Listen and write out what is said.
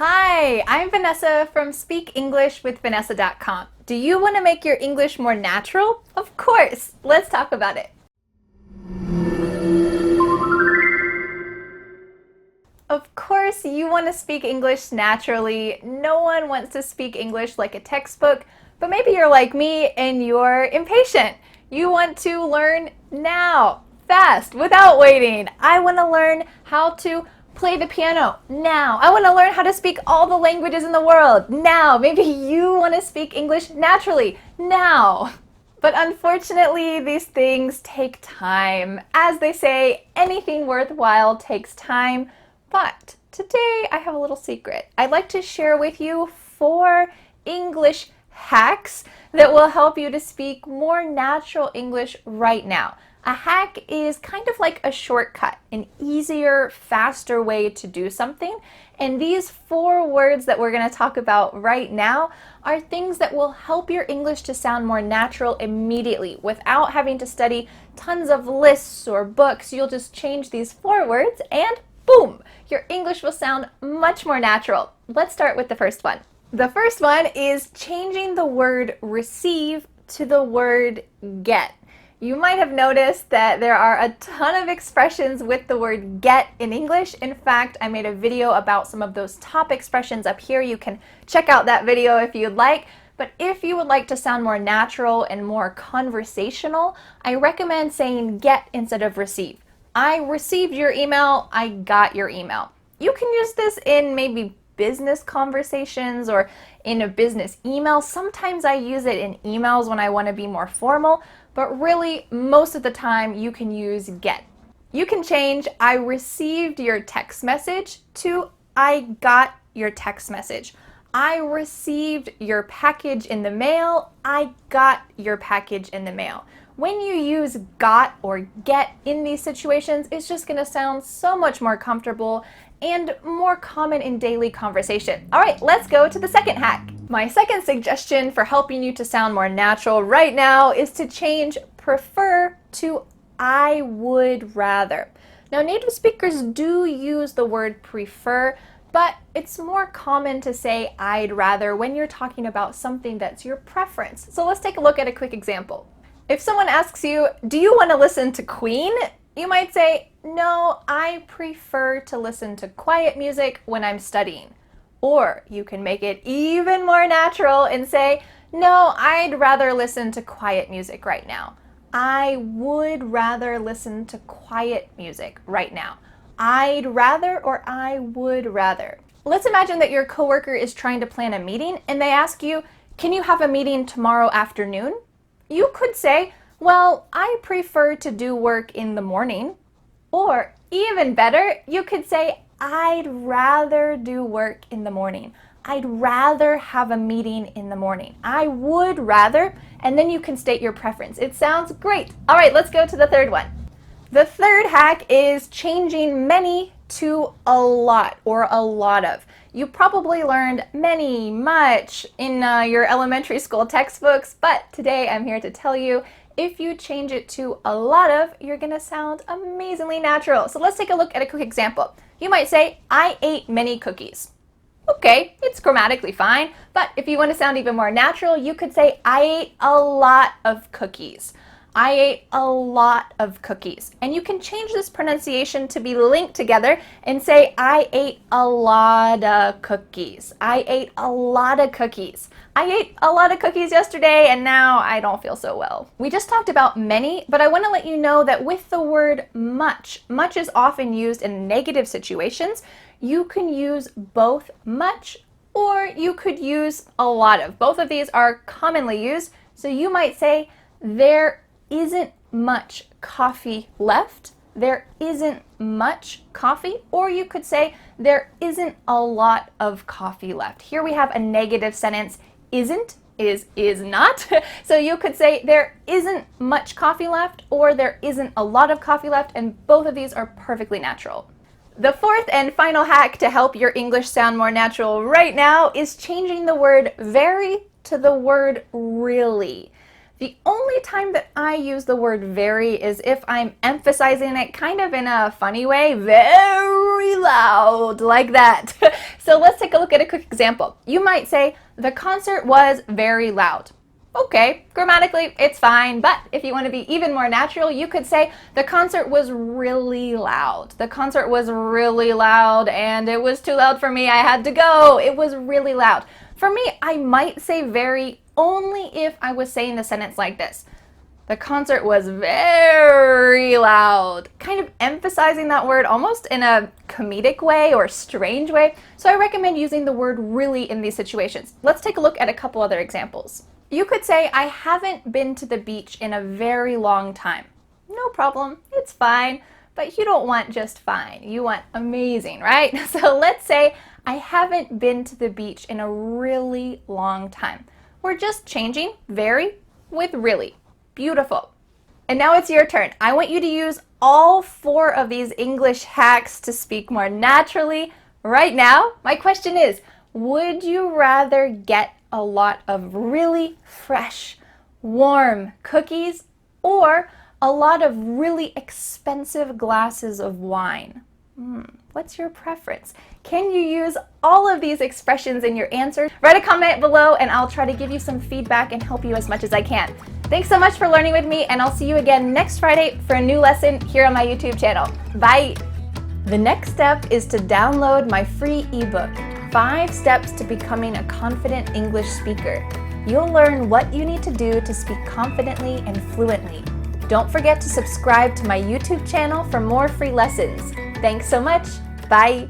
Hi, I'm Vanessa from SpeakEnglishWithVanessa.com. Do you want to make your English more natural? Of course! Let's talk about it. Of course, you want to speak English naturally. No one wants to speak English like a textbook, but maybe you're like me and you're impatient. You want to learn now, fast, without waiting. I want to learn how to play the piano now. I want to learn how to speak all the languages in the world now. Maybe you want to speak English naturally now. But unfortunately, these things take time. As they say, anything worthwhile takes time. But today I have a little secret. I'd like to share with you 4 English hacks that will help you to speak more natural English right now. A hack is kind of like a shortcut, an easier, faster way to do something. And these 4 words that we're going to talk about right now are things that will help your English to sound more natural immediately without having to study tons of lists or books. You'll just change these 4 words and boom, your English will sound much more natural. Let's start with the first one. The first one is changing the word receive to the word get. You might have noticed that there are a ton of expressions with the word get in English. In fact, I made a video about some of those top expressions up here. You can check out that video if you'd like. But if you would like to sound more natural and more conversational, I recommend saying get instead of receive. I received your email, I got your email. You can use this in maybe business conversations or in a business email. Sometimes I use it in emails when I want to be more formal, but really most of the time you can use get. You can change I received your text message to I got your text message. I received your package in the mail, I got your package in the mail. When you use got or get in these situations, it's just going to sound so much more comfortable and more common in daily conversation. All right, let's go to the second hack. My second suggestion for helping you to sound more natural right now is to change prefer to I would rather. Now, native speakers do use the word prefer, but it's more common to say I'd rather when you're talking about something that's your preference. So let's take a look at a quick example. If someone asks you, do you want to listen to Queen? You might say, no, I prefer to listen to quiet music when I'm studying. Or you can make it even more natural and say, no, I'd rather listen to quiet music right now. I would rather listen to quiet music right now. I'd rather or I would rather. Let's imagine that your coworker is trying to plan a meeting and they ask you, can you have a meeting tomorrow afternoon? You could say, well, I prefer to do work in the morning. Or even better, you could say, I'd rather do work in the morning. I'd rather have a meeting in the morning. I would rather, and then you can state your preference. It sounds great. All right, let's go to the third one. The third hack is changing many to a lot or a lot of. You probably learned many, much in your elementary school textbooks, but today I'm here to tell you if you change it to a lot of, you're gonna sound amazingly natural. So let's take a look at a quick example. You might say, I ate many cookies. Okay, it's grammatically fine, but if you want to sound even more natural, you could say, I ate a lot of cookies. I ate a lot of cookies. And you can change this pronunciation to be linked together and say, I ate a lot of cookies. I ate a lot of cookies. I ate a lot of cookies yesterday and now I don't feel so well. We just talked about many, but I want to let you know that with the word much, much is often used in negative situations. You can use both much or you could use a lot of. Both of these are commonly used. So you might say, there isn't much coffee left. There isn't much coffee. Or you could say, there isn't a lot of coffee left. Here we have a negative sentence. Isn't is not. So you could say, there isn't much coffee left or there isn't a lot of coffee left. And both of these are perfectly natural. The fourth and final hack to help your English sound more natural right now is changing the word very to the word really. The only time that I use the word very is if I'm emphasizing it kind of in a funny way, very loud, like that. So let's take a look at a quick example. You might say, the concert was very loud. Okay, grammatically, it's fine, but if you want to be even more natural, you could say, the concert was really loud. The concert was really loud, and it was too loud for me. I had to go. It was really loud. For me, I might say very only if I was saying the sentence like this. The concert was very loud, kind of emphasizing that word almost in a comedic way or strange way. So I recommend using the word really in these situations. Let's take a look at a couple other examples. You could say, I haven't been to the beach in a very long time. No problem, it's fine, but you don't want just fine. You want amazing, right? So let's say, I haven't been to the beach in a really long time. We're just changing very with really. Beautiful. And now it's your turn. I want you to use all 4 of these English hacks to speak more naturally. Right now, my question is, would you rather get a lot of really fresh, warm cookies or a lot of really expensive glasses of wine? What's your preference? Can you use all of these expressions in your answer? Write a comment below and I'll try to give you some feedback and help you as much as I can. Thanks so much for learning with me, and I'll see you again next Friday for a new lesson here on my YouTube channel. Bye! The next step is to download my free ebook, 5 Steps to Becoming a Confident English Speaker. You'll learn what you need to do to speak confidently and fluently. Don't forget to subscribe to my YouTube channel for more free lessons. Thanks so much. Bye.